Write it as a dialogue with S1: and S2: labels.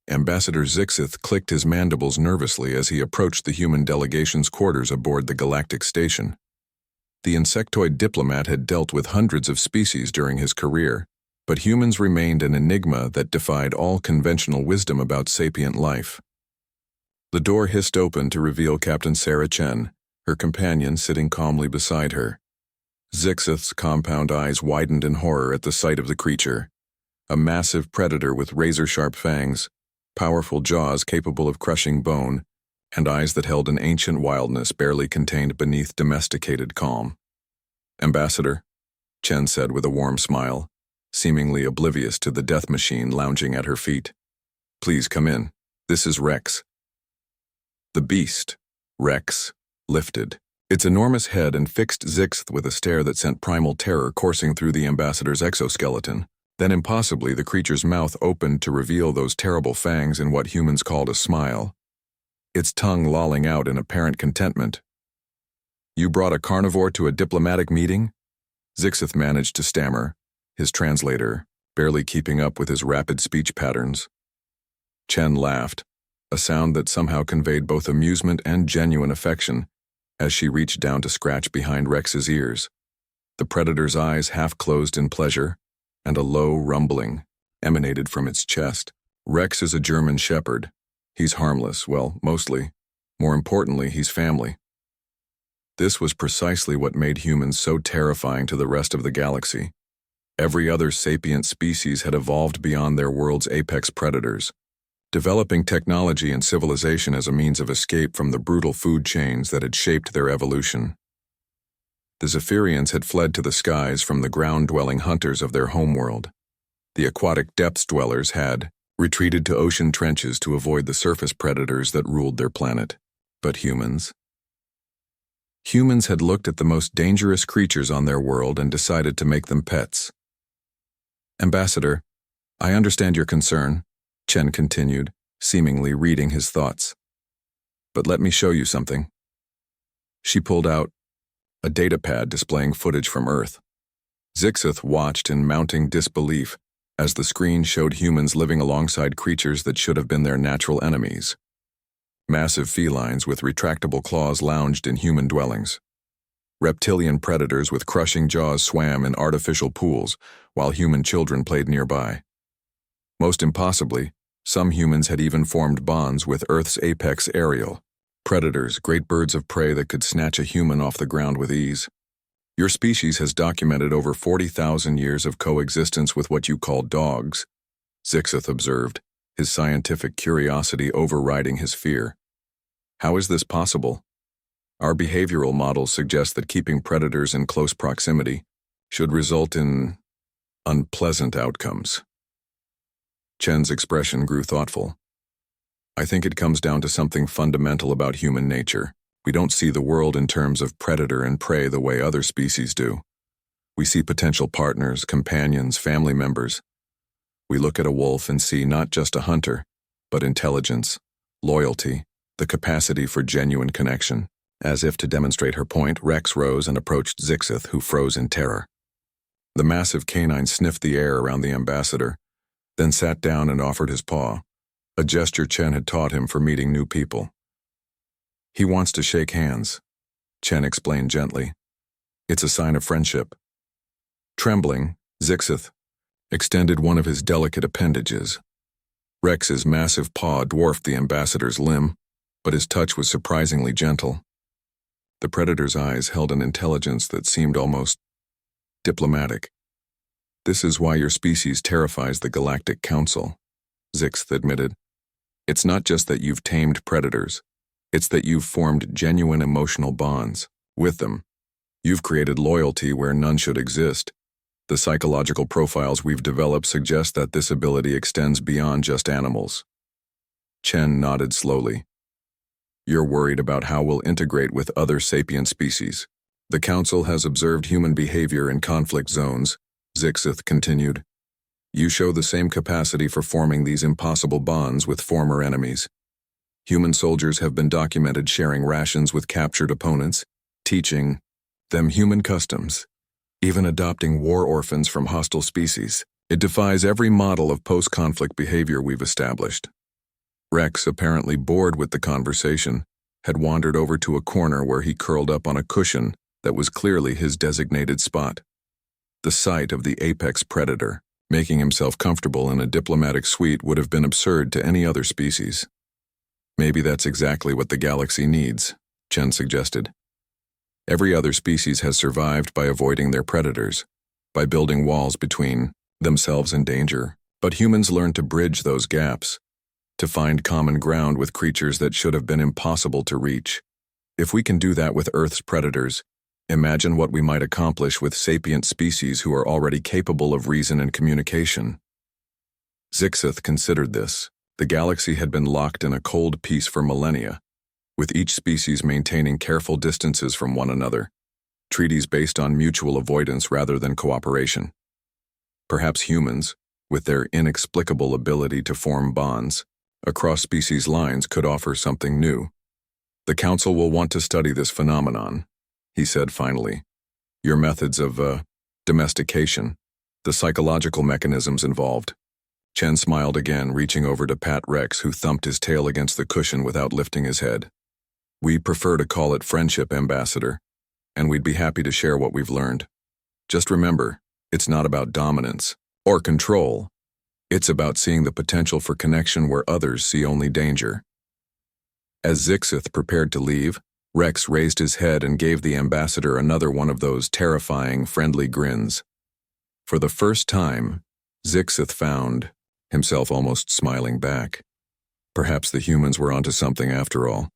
S1: Ambassador Zixith clicked his mandibles nervously as he approached the human delegation's quarters aboard the galactic station. The insectoid diplomat had dealt with hundreds of species during his career, but humans remained an enigma that defied all conventional wisdom about sapient life. The door hissed open to reveal Captain Sarah Chen, her companion sitting calmly beside her. Zixith's compound eyes widened in horror at the sight of the creature, a massive predator with razor-sharp fangs, powerful jaws capable of crushing bone, and eyes that held an ancient wildness barely contained beneath domesticated calm. "Ambassador," Chen said with a warm smile, seemingly oblivious to the death machine lounging at her feet. "Please come in. This is Rex." The beast, Rex, lifted, its enormous head, and fixed Zixith with a stare that sent primal terror coursing through the ambassador's exoskeleton. Then impossibly the creature's mouth opened to reveal those terrible fangs in what humans called a smile, its tongue lolling out in apparent contentment. "You brought a carnivore to a diplomatic meeting?" Zixith managed to stammer, his translator barely keeping up with his rapid speech patterns. Chen laughed, a sound that somehow conveyed both amusement and genuine affection, as she reached down to scratch behind Rex's ears. The predator's eyes half closed in pleasure, and a low rumbling emanated from its chest. "Rex is a German shepherd. He's harmless, well, mostly. More importantly, he's family." This was precisely what made humans so terrifying to the rest of the galaxy. Every other sapient species had evolved beyond their world's apex predators, developing technology and civilization as a means of escape from the brutal food chains that had shaped their evolution. The Zephyrians had fled to the skies from the ground-dwelling hunters of their homeworld. The aquatic depths dwellers had retreated to ocean trenches to avoid the surface predators that ruled their planet. But humans had looked at the most dangerous creatures on their world and decided to make them pets. "Ambassador, I understand your concern," Chen continued, seemingly reading his thoughts. "But let me show you something." She pulled out a datapad displaying footage from Earth. Zixith watched in mounting disbelief as the screen showed humans living alongside creatures that should have been their natural enemies. Massive felines with retractable claws lounged in human dwellings. Reptilian predators with crushing jaws swam in artificial pools, while human children played nearby. Most impossibly, some humans had even formed bonds with Earth's apex Ariel, predators, great birds of prey that could snatch a human off the ground with ease. "Your species has documented over 40,000 years of coexistence with what you call dogs," Zixith observed, his scientific curiosity overriding his fear. "How is this possible? Our behavioral models suggest that keeping predators in close proximity should result in unpleasant outcomes." Chen's expression grew thoughtful. "I think it comes down to something fundamental about human nature. We don't see the world in terms of predator and prey the way other species do. We see potential partners, companions, family members. We look at a wolf and see not just a hunter, but intelligence, loyalty, the capacity for genuine connection." As if to demonstrate her point, Rex rose and approached Zixith, who froze in terror. The massive canine sniffed the air around the ambassador, then sat down and offered his paw, a gesture Chen had taught him for meeting new people. "He wants to shake hands," Chen explained gently. "It's a sign of friendship." Trembling, Zixith extended one of his delicate appendages. Rex's massive paw dwarfed the ambassador's limb, but his touch was surprisingly gentle. The predator's eyes held an intelligence that seemed almost diplomatic. "This is why your species terrifies the Galactic Council," Zixith admitted. "It's not just that you've tamed predators. It's that you've formed genuine emotional bonds with them. You've created loyalty where none should exist. The psychological profiles we've developed suggest that this ability extends beyond just animals." Chen nodded slowly. "You're worried about how we'll integrate with other sapient species. The Council has observed human behavior in conflict zones," Zixith continued. "You show the same capacity for forming these impossible bonds with former enemies. Human soldiers have been documented sharing rations with captured opponents, teaching them human customs, even adopting war orphans from hostile species. It defies every model of post-conflict behavior we've established." Rex, apparently bored with the conversation, had wandered over to a corner where he curled up on a cushion that was clearly his designated spot. The sight of the apex predator, making himself comfortable in a diplomatic suite, would have been absurd to any other species. Maybe that's exactly what the galaxy needs, Chen suggested. Every other species has survived by avoiding their predators, by building walls between themselves and danger, but humans learn to bridge those gaps, to find common ground with creatures that should have been impossible to reach. If we can do that with Earth's predators, imagine what we might accomplish with sapient species who are already capable of reason and communication. Zixith considered this. The galaxy had been locked in a cold peace for millennia, with each species maintaining careful distances from one another, treaties based on mutual avoidance rather than cooperation. Perhaps humans, with their inexplicable ability to form bonds across species lines, could offer something new. The Council will want to study this phenomenon, he said finally. Your methods of, domestication, the psychological mechanisms involved. Chen smiled again, reaching over to pat Rex, who thumped his tail against the cushion without lifting his head. We prefer to call it friendship, Ambassador, and we'd be happy to share what we've learned. Just remember, it's not about dominance or control. It's about seeing the potential for connection where others see only danger. As Zixith prepared to leave, Rex raised his head and gave the ambassador another one of those terrifying, friendly grins. For the first time, Zixith found himself almost smiling back. Perhaps the humans were onto something after all.